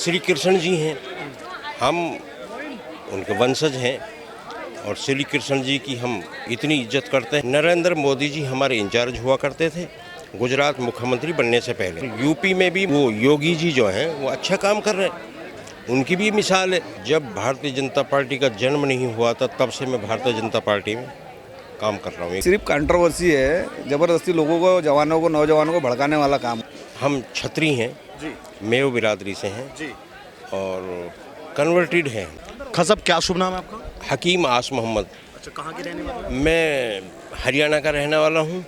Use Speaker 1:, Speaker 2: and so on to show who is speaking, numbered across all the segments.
Speaker 1: श्री कृष्ण जी हैं, हम उनके वंशज हैं और श्री कृष्ण जी की हम इतनी इज्जत करते हैं। नरेंद्र मोदी जी हमारे इंचार्ज हुआ करते थे गुजरात मुख्यमंत्री बनने से पहले। यूपी में भी वो योगी जी जो हैं वो अच्छा काम कर रहे हैं, उनकी भी मिसाल है। जब भारतीय जनता पार्टी का जन्म नहीं हुआ था तब से मैं भारतीय जनता पार्टी में काम कर रहा हूँ।
Speaker 2: सिर्फ कंट्रोवर्सी है, जबरदस्ती लोगों को, जवानों को, नौजवानों को भड़काने वाला काम।
Speaker 1: हम छत्री हैं जी, मेव बिरादरी से हैं जी और कन्वर्टेड हैं।
Speaker 3: खसब, क्या शुभ नाम है आपका?
Speaker 1: हकीम आस मोहम्मद।
Speaker 3: अच्छा, कहाँ के रहने वाले?
Speaker 1: मैं हरियाणा का रहने वाला हूँ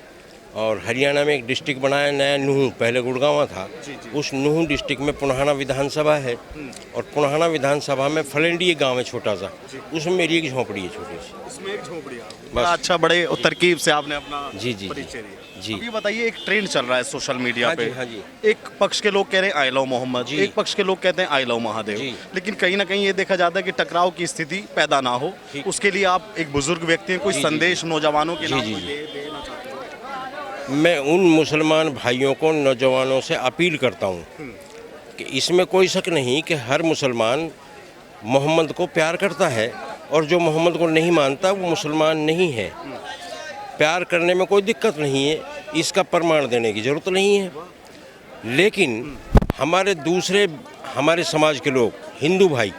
Speaker 1: और हरियाणा में एक डिस्ट्रिक्ट बनाया नया, नूह, पहले गुड़गांव था। उस नूह डिस्ट्रिक्ट में पुनाहाना विधानसभा है और पुनाहाना विधानसभा में फलेंडी एक गाँव है छोटा सा, उसमें मेरी एक झोंपड़ी है छोटी सी।
Speaker 3: इसमें एक झोपड़ी है। बड़ा अच्छा, बड़े तरकीब से आपने अपना
Speaker 1: जी जी
Speaker 3: परिचय दिया।
Speaker 1: जी।
Speaker 3: अब ये बताइए, एक ट्रेंड चल रहा है सोशल मीडिया
Speaker 1: हाँ
Speaker 3: पे।
Speaker 1: जी, हाँ जी।
Speaker 3: एक पक्ष के लोग कह रहे हैं आई लव मोहम्मद,
Speaker 1: जी।
Speaker 3: एक पक्ष के लोग कहते हैं आई लव महादेव,
Speaker 1: जी।
Speaker 3: लेकिन कहीं ना कहीं ये देखा जाता है कि टकराव की स्थिति पैदा ना हो, उसके लिए आप एक बुजुर्ग व्यक्ति हैं, कोई
Speaker 1: जी,
Speaker 3: संदेश नौजवानों के
Speaker 1: जी,
Speaker 3: नाम
Speaker 1: जी,
Speaker 3: पे
Speaker 1: जी।
Speaker 3: देना चाहते हैं?
Speaker 1: मैं उन मुसलमान भाइयों को, नौजवानों से अपील करता हूँ कि इसमें कोई शक नहीं कि हर मुसलमान मोहम्मद को प्यार करता है और जो मोहम्मद को नहीं मानता वो मुसलमान नहीं है। प्यार करने में कोई दिक्कत नहीं है, इसका प्रमाण देने की ज़रूरत नहीं है। लेकिन हमारे समाज के लोग, हिंदू भाई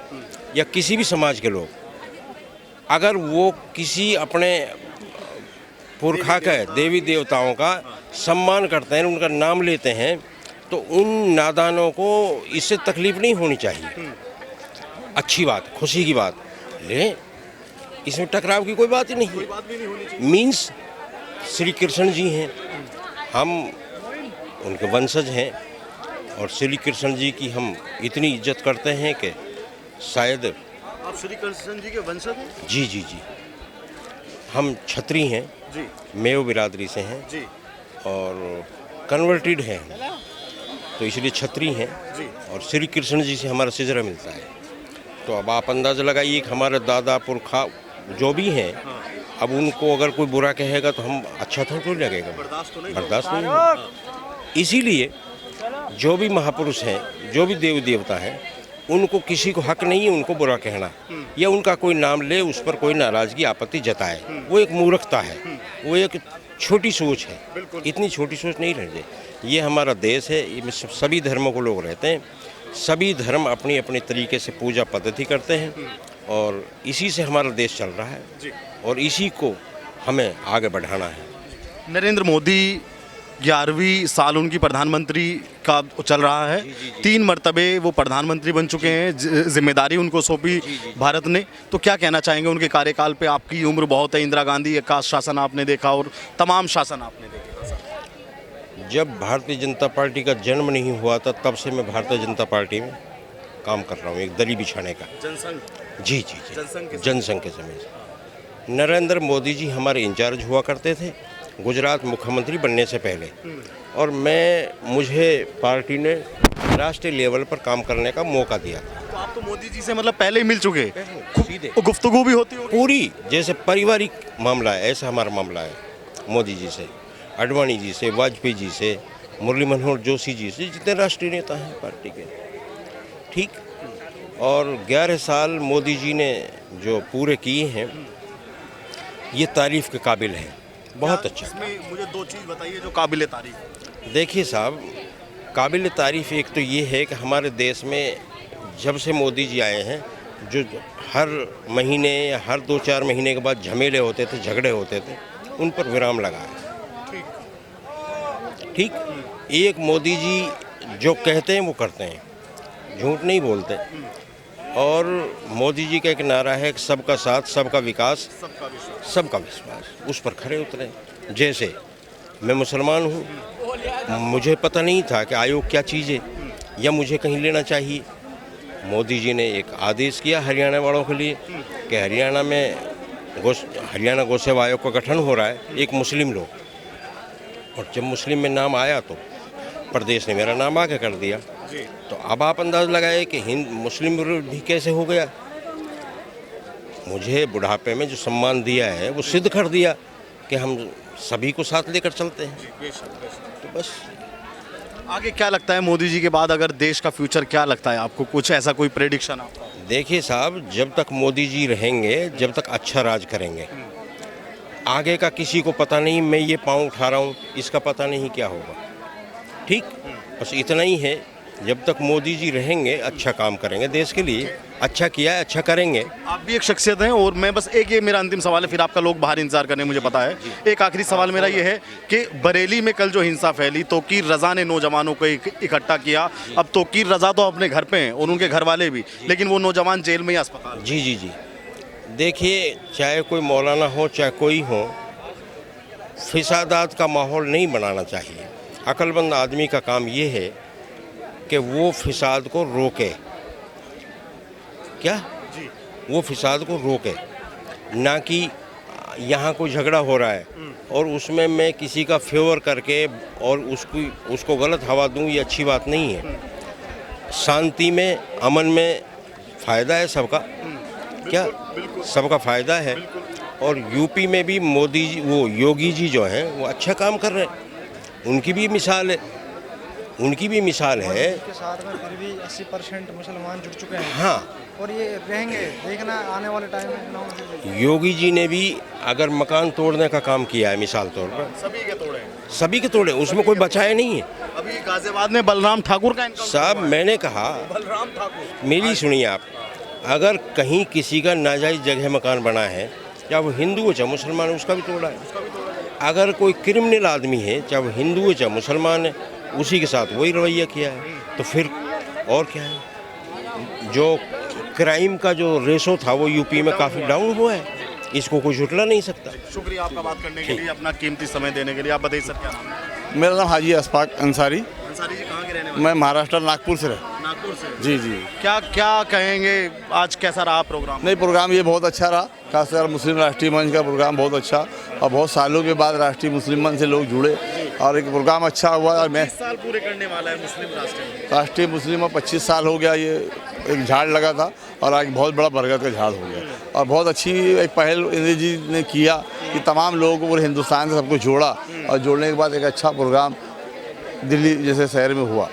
Speaker 1: या किसी भी समाज के लोग, अगर वो किसी अपने पुरखा का, देवी देवताओं का सम्मान करते हैं, उनका नाम लेते हैं, तो उन नादानों को इससे तकलीफ नहीं होनी चाहिए। अच्छी बात, खुशी की बात, ले इसमें टकराव की कोई बात ही नहीं। मीन्स श्री कृष्ण जी हैं, हम उनके वंशज हैं और श्री कृष्ण जी की हम इतनी इज्जत करते हैं कि शायद।
Speaker 3: आप श्री कृष्ण जी के वंशज हैं?
Speaker 1: जी जी जी। हम छत्री हैं
Speaker 3: जी,
Speaker 1: मेव बिरादरी से हैं
Speaker 3: जी
Speaker 1: और कन्वर्टेड हैं, तो इसलिए छत्री हैं
Speaker 3: जी।
Speaker 1: और श्री कृष्ण जी से हमारा सिजरा मिलता है। तो अब आप अंदाज़ा लगाइए कि हमारे दादा पुरखा जो भी हैं, अब उनको अगर कोई बुरा कहेगा तो हम अच्छा तो लगेगा,
Speaker 3: बर्दाश्त
Speaker 1: नहीं होगा। इसीलिए जो भी महापुरुष हैं, जो भी देवी देवता हैं, उनको किसी को हक नहीं है उनको बुरा कहना या उनका कोई नाम ले उस पर कोई नाराज़गी, आपत्ति जताए। वो एक मूर्खता है, वो एक छोटी सोच है। इतनी छोटी सोच नहीं रहनी चाहिए। ये हमारा देश है, इसमें सभी धर्मों को लोग रहते हैं, सभी धर्म अपनी अपनी तरीके से पूजा पद्धति करते हैं और इसी से हमारा देश चल रहा है और इसी को हमें आगे बढ़ाना है।
Speaker 3: नरेंद्र मोदी 11वीं साल उनकी प्रधानमंत्री का चल रहा है। 3 मरतबे वो प्रधानमंत्री बन चुके हैं, जिम्मेदारी उनको सौंपी भारत ने। तो क्या कहना चाहेंगे उनके कार्यकाल पे? आपकी उम्र बहुत है, इंदिरा गांधी का शासन आपने देखा और तमाम शासन आपने देखे।
Speaker 1: जब भारतीय जनता पार्टी का जन्म नहीं हुआ था तब से मैं भारतीय जनता पार्टी में काम कर रहा हूँ, एक दली बिछाने का।
Speaker 3: जनसंघ?
Speaker 1: जी जी जी, जनसंघ के समय से। नरेंद्र मोदी जी हमारे इंचार्ज हुआ करते थे गुजरात मुख्यमंत्री बनने से पहले और मुझे पार्टी ने राष्ट्रीय लेवल पर काम करने का मौका दिया।
Speaker 3: तो आप तो मोदी जी से मतलब पहले ही मिल चुके,
Speaker 1: सीधे
Speaker 3: गुफ्तगू भी होती होगी?
Speaker 1: पूरी, जैसे पारिवारिक मामला है ऐसा हमारा मामला है। मोदी जी से, आडवाणी जी से, वाजपेयी जी से, मुरली मनोहर जोशी जी से, जितने राष्ट्रीय नेता हैं पार्टी के, ठीक। और 11 साल मोदी जी ने जो पूरे किए हैं ये तारीफ़ के काबिल हैं, बहुत अच्छा।
Speaker 3: इसमें मुझे 2 चीज़ बताइए जो काबिल तारीफ।
Speaker 1: देखिए साहब, काबिल तारीफ़ एक तो ये है कि हमारे देश में जब से मोदी जी आए हैं, जो हर महीने या हर 2-4 महीने के बाद झमेले होते थे, झगड़े होते थे, उन पर विराम लगा है। ठीक, एक मोदी जी जो कहते हैं वो करते हैं, झूठ नहीं बोलते। और मोदी जी का एक नारा है कि सबका साथ, सबका विकास, सबका विश्वास, उस पर खरे उतरे। जैसे मैं मुसलमान हूँ, मुझे पता नहीं था कि आयोग क्या चीज़ है या मुझे कहीं लेना चाहिए। मोदी जी ने एक आदेश किया हरियाणा वालों के लिए कि हरियाणा में हरियाणा गौ सेवा आयोग का गठन हो रहा है, एक मुस्लिम लोग, और जब मुस्लिम में नाम आया तो प्रदेश ने मेरा नाम आगे कर दिया। तो अब आप अंदाज़ लगाए कि मुस्लिम भी कैसे हो गया। मुझे बुढ़ापे में जो सम्मान दिया है वो सिद्ध कर दिया कि हम सभी को साथ लेकर चलते हैं। तो बस
Speaker 3: आगे क्या लगता है मोदी जी के बाद अगर देश का फ्यूचर क्या लगता है आपको, कुछ ऐसा कोई प्रेडिक्शन आपका?
Speaker 1: देखिए साहब, जब तक मोदी जी रहेंगे, जब तक अच्छा राज करेंगे, आगे का किसी को पता नहीं। मैं ये पाँव उठा रहा हूँ, इसका पता नहीं क्या होगा। ठीक, बस इतना ही है। जब तक मोदी जी रहेंगे, अच्छा काम करेंगे देश के लिए। अच्छा किया है, अच्छा करेंगे।
Speaker 3: आप भी एक शख्सियत हैं और मैं बस एक, ये मेरा अंतिम सवाल है, फिर आपका लोग बाहर इंतजार करने मुझे पता है। एक आखिरी सवाल मेरा ये है कि बरेली में कल जो हिंसा फैली, तोकीर रजा ने नौजवानों को इकट्ठा किया। अब तोकीर रजा तो अपने घर पे हैं और उनके घर वाले भी, लेकिन वो नौजवान जेल में या अस्पताल।
Speaker 1: जी जी जी, देखिए, चाहे कोई मौलाना हो चाहे कोई हो, फिसादात का माहौल नहीं बनाना चाहिए। अक्लमंद आदमी का काम ये है कि वो फिसाद को रोके। क्या
Speaker 3: जी,
Speaker 1: वो फिसाद को रोके, ना कि यहाँ कोई झगड़ा हो रहा है और उसमें मैं किसी का फेवर करके और उसको गलत हवा दूँ, ये अच्छी बात नहीं है। शांति में, अमन में फ़ायदा है सबका। क्या सबका फ़ायदा है। और यूपी में भी मोदी जी, वो योगी जी जो हैं, वो अच्छा काम कर रहे हैं। उनकी भी मिसाल है, उनकी भी मिसाल है।
Speaker 4: के साथ में फिर भी 80% मुसलमान जुड़ चुके हैं।
Speaker 1: हाँ,
Speaker 4: और ये रहेंगे, देखना आने वाले टाइम में।
Speaker 1: योगी जी ने भी अगर मकान तोड़ने का काम किया है, मिसाल तौर पर
Speaker 3: सभी के तोड़े,
Speaker 1: सभी के तोड़े, उसमें कोई बचाया नहीं है।
Speaker 3: अभी गाजियाबाद में बलराम ठाकुर का
Speaker 1: साहब, मैंने कहा,
Speaker 3: बलराम ठाकुर,
Speaker 1: मेरी सुनिए आप, अगर कहीं किसी का नाजायज़ जगह मकान बना है, चाहे वो हिंदू हो चाहे मुसलमान है, उसका भी तोड़ा है। अगर कोई क्रिमिनल आदमी है, चाहे वो हिंदू हो चाहे मुसलमान है, उसी के साथ वही रवैया किया है। तो फिर और क्या है? जो क्राइम का जो रेशो था वो यूपी में काफ़ी डाउन हुआ है, इसको कोई झुटला नहीं सकता।
Speaker 3: शुक्रिया आपका बात करने के लिए, अपना कीमती समय देने के लिए। आप बताइए सर, क्या नाम है?
Speaker 2: मेरा नाम हाजी अशफाक अंसारी।
Speaker 3: अंसारी जी कहाँ के रहने वाले?
Speaker 2: मैं महाराष्ट्र नागपुर से
Speaker 3: नागपुर से।
Speaker 2: जी जी।
Speaker 3: क्या क्या कहेंगे, आज कैसा रहा प्रोग्राम?
Speaker 2: नहीं, प्रोग्राम ये बहुत अच्छा रहा। खासकर मुस्लिम राष्ट्रीय मंच का प्रोग्राम बहुत अच्छा, और बहुत सालों के बाद राष्ट्रीय मुस्लिम मंच से लोग जुड़े और एक प्रोग्राम अच्छा हुआ। और मैं
Speaker 3: 20 साल पूरे करने वाला है मुस्लिम
Speaker 2: राष्ट्रीय मुस्लिम में 25 साल हो गया। ये एक झाड़ लगा था और आज बहुत बड़ा बरगद का झाड़ हो गया। और बहुत अच्छी एक पहल इंदिरा जी ने किया कि तमाम लोगों को पूरे हिंदुस्तान से सबको जोड़ा, और जोड़ने के बाद एक अच्छा प्रोग्राम दिल्ली जैसे शहर में हुआ।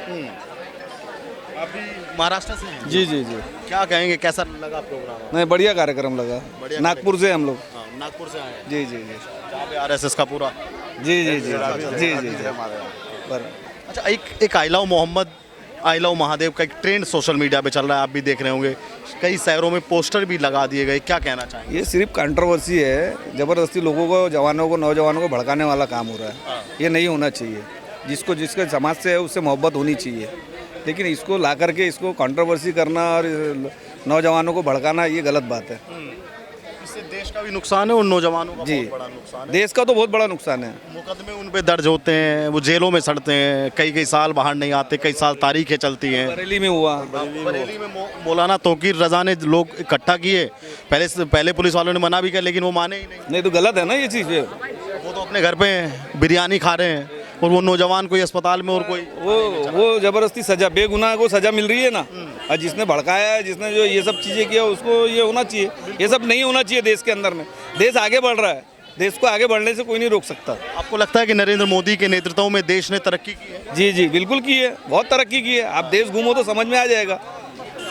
Speaker 3: अभी महाराष्ट्र से हैं?
Speaker 2: जी जी जी।
Speaker 3: क्या कहेंगे, कैसा लगा प्रोग्राम?
Speaker 2: नहीं, बढ़िया कार्यक्रम लगा। नागपुर से हम लोग।
Speaker 3: हाँ, नागपुर से आए हैं।
Speaker 2: जी जी जी।
Speaker 3: जहाँ पे आरएसएस का पूरा।
Speaker 2: जी जी जी जी जी जी।
Speaker 3: अच्छा, एक आइलाव मोहम्मद, आइलाव महादेव का एक ट्रेंड सोशल मीडिया पे चल रहा है, आप भी देख रहे होंगे। कई शहरों में पोस्टर भी लगा दिए गए, क्या कहना चाहेंगे?
Speaker 2: ये सिर्फ कंट्रोवर्सी है। ज़बरदस्ती लोगों को, जवानों को, नौजवानों को भड़काने वाला काम हो रहा है। ये नहीं होना चाहिए। जिसको जिसके समाज से है उससे मोहब्बत होनी चाहिए, लेकिन इसको ला करके इसको कंट्रोवर्सी करना और नौजवानों को भड़काना, ये गलत बात है।
Speaker 3: इससे देश का भी नुकसान है और नौजवानों का
Speaker 2: जी,
Speaker 3: बहुत बड़ा नुकसान है।
Speaker 2: देश का तो बहुत बड़ा नुकसान है।
Speaker 3: मुकदमे उन पे दर्ज होते हैं, वो जेलों में सड़ते हैं, कई कई साल बाहर नहीं आते, कई साल तारीखें चलती हैं।
Speaker 2: बरेली में हुआ।
Speaker 3: बरेली में मौलाना तोकीर रजा ने लोग इकट्ठा किए, पहले पुलिस वालों ने मना भी किया, लेकिन वो माने ही नहीं।
Speaker 2: नहीं तो गलत है ना ये चीज़।
Speaker 3: वो तो अपने घर पे बिरयानी खा रहे हैं और वो नौजवान कोई अस्पताल में और कोई
Speaker 2: वो ज़बरदस्ती सजा, बेगुनाह को सजा मिल रही है ना। और जिसने भड़काया है, जिसने जो ये सब चीज़ें किया, उसको ये होना चाहिए। ये सब नहीं होना चाहिए देश के अंदर में। देश आगे बढ़ रहा है, देश को आगे बढ़ने से कोई नहीं रोक सकता।
Speaker 3: आपको लगता है कि नरेंद्र मोदी के नेतृत्व में देश ने तरक्की की है?
Speaker 2: जी जी, बिल्कुल की है, बहुत तरक्की की है। आप देश घूमो तो समझ में आ जाएगा।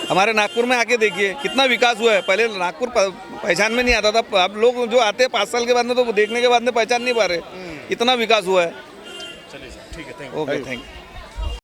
Speaker 2: हमारे नागपुर में आके देखिए कितना विकास हुआ है। पहले नागपुर पहचान में नहीं आता था। अब लोग जो आते हैं 5 साल के बाद में, तो देखने के बाद में पहचान नहीं पा रहे। इतना विकास हुआ है।
Speaker 3: चलिए, ठीक है, thank you.
Speaker 2: Okay, thank you.